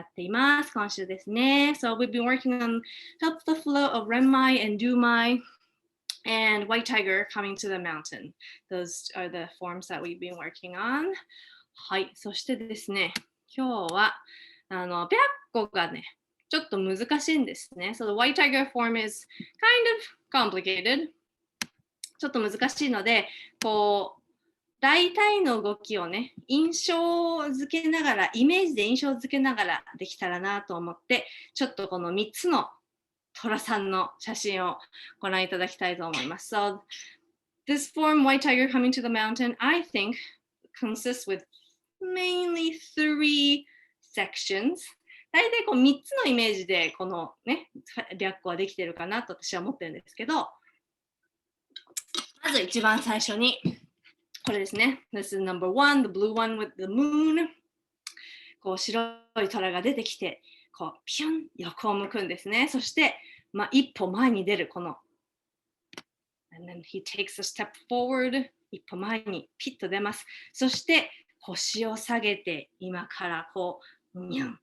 っています。今週ですね。So we've been working on help the flow of Renmai and Dumai and White Tiger coming to the mountain. Those are the forms that we've been working on. はい。そしてですね、今日は白虎がね、ちょっと難しいんですね。So the White Tiger form is kind of complicated. ちょっと難しいので、こう、大体の動きをね、印象付けながら、イメージで印象付けながらできたらなと思って、ちょっとこの3つの虎さんの写真をご覧いただきたいと思います。So, this form, White Tiger coming to the mountain, I think consists with mainly 3 sections. 大体こう3つのイメージでこのね、白虎はできてるかなと私は思ってるんですけど、まず一番最初に、これですね。This is number 1, the blue one with the moon. こう白い虎が出てきて、こうピュン横を向くんですね。そして、一歩前に出るこの。And then he takes a step forward. 一歩前にピッと出ます。そして腰を下げて今からこうニャン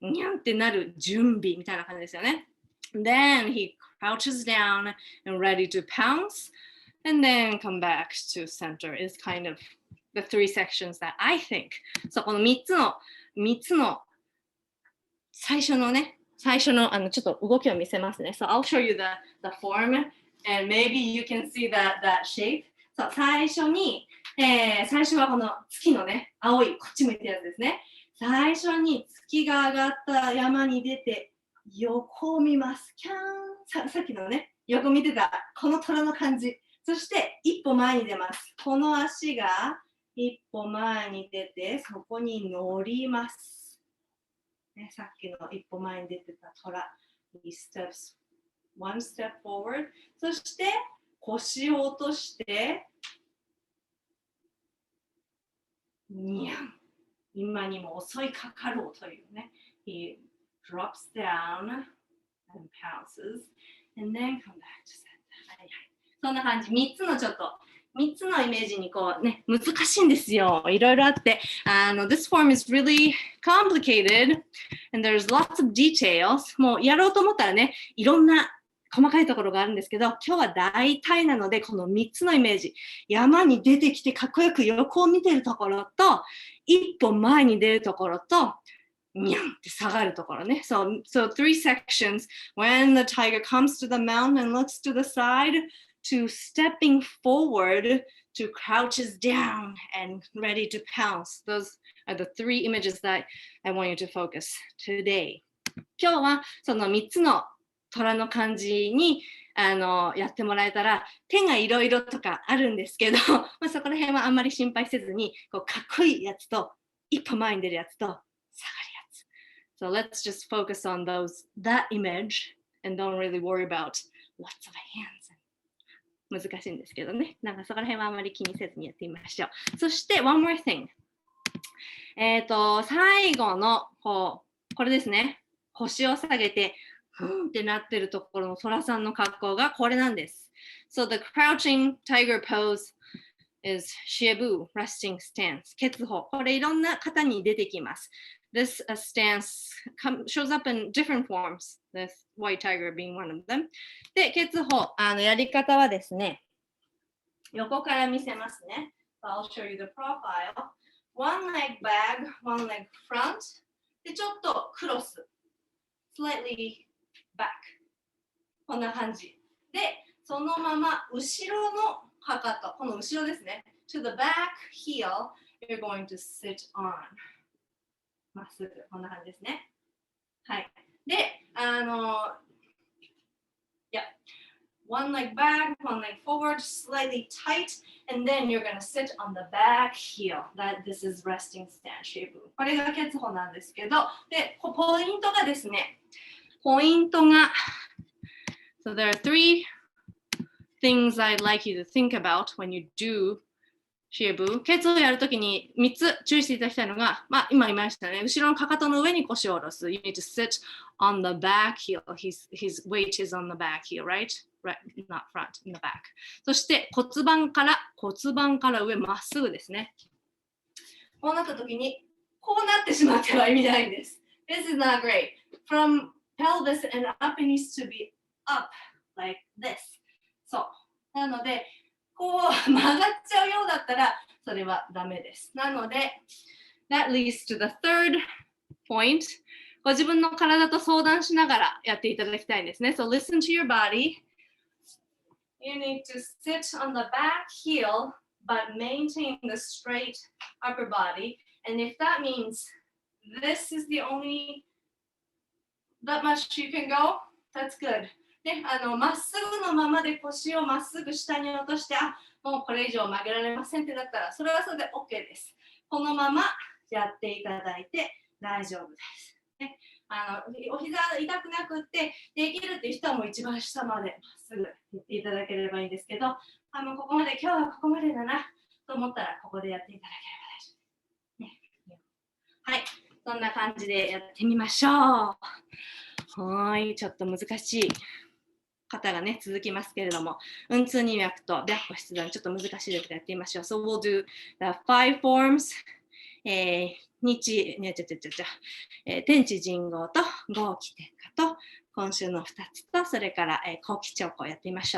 ニャンってなる準備みたいな感じですよね。Then he crouches down and ready to pounce.And then come back to center is kind of the 3 sections that I think. So この3つの最初のちょっと動きを見せますね。So I'll show you the form and maybe you can see that shape. So 最初はこの月のね、青いこっち向いてるやつですね。最初に月が上がった山に出て横を見ます。キャーンさっきのね、横見てたこの虎の感じ。そして一歩前に出ます。この足が一歩前に出て、そこに乗ります。ね、さっきの一歩前に出てた虎。He steps one step forward. そして腰を落として、にゃん。今にも襲いかかろうというね。He drops down and pounces and then come back to center. はいはい。そんな感じ、3つのイメージにこうね、難しいんですよ。いろいろあって。This form is really complicated and there's lots of details. もうやろうと思ったらね、いろんな細かいところがあるんですけど、今日は大体なので、この3つのイメージ、山に出てきてかっこよく横を見てるところと、一歩前に出るところと、にゃんって下がるところね。So 3 sections. When the tiger comes to the mountain and looks to the side,to stepping forward to crouches down and ready to pounce. Those are the 3 images that I want you to focus today. 今日はその3つの虎の感じにやってもらえたら手がいろいろとかあるんですけど、そこら辺はあんまり心配せずにこうかっこいいやつと一歩前に出るやつと下がるやつ。So let's just focus on that image and don't really worry about lots of hands.難しいんですけどね。なんかそこら辺はあまり気にせずにやってみましょう。そして、one more thing。最後のこれですね。腰を下げて、ふんってなってるところの虎さんの格好がこれなんです。So the crouching tiger pose is Shiebu, resting stance. 血歩。これいろんな方に出てきます。This stance shows up in different forms, this white tiger being one of them. で、血歩、やり方はですね、横から見せますね。I'll show you the profile. One leg back, one leg front. で、ちょっとクロス。Slightly back. こんな感じ。で、そのまま後ろのかかと、この後ろですね。To the back heel, you're going to sit on.まっすぐこんな感じですね。はい。で、one leg back, one leg forward, slightly tight, and then you're going to sit on the back heel. This is resting stance shape. これが血歩なんですけど、で、ポイントがですね、So there are 3 things I'd like you to think about when you doシエブ、ケツをやるときに3つ注意していただきたいのが、今言いましたね。後ろのかかとの上に腰を下ろす。You need to sit on the back heel. His weight is on the back heel, right? Not front, in the back. そして骨盤から上まっすぐですね。こうなったときに、こうなってしまっては意味ないんです。This is not great. From pelvis and up, it needs to be up like this. そう。なので、こう曲がっちゃうようだったら、それはダメです。なので、that leads to the third point. ご自分の体と相談しながらやっていただきたいんですね。So listen to your body. You need to sit on the back heel, but maintain the straight upper body. And if that means this is the only that much you can go, that's good. で、まっすぐのままで腰をまっすぐ下に落として、もうこれ以上曲げられませんってなったら、それはそれで OK です。このままやっていただいて大丈夫です。ね、お膝痛くなくってできるっていう人はもう一番下までまっすぐやっていただければいいんですけど、ここまで今日はここまでだなと思ったらここでやっていただければ大丈夫です。ね、はい、そんな感じでやってみましょう。はい、ちょっと難しい方がね続きますけれども、運通二脈と白虎筆談ちょっと難しいですけどやってみましょう。So we'll do the 5 forms. 天地人号と合気天下と今週の2つとそれから後期長考をやってみましょう。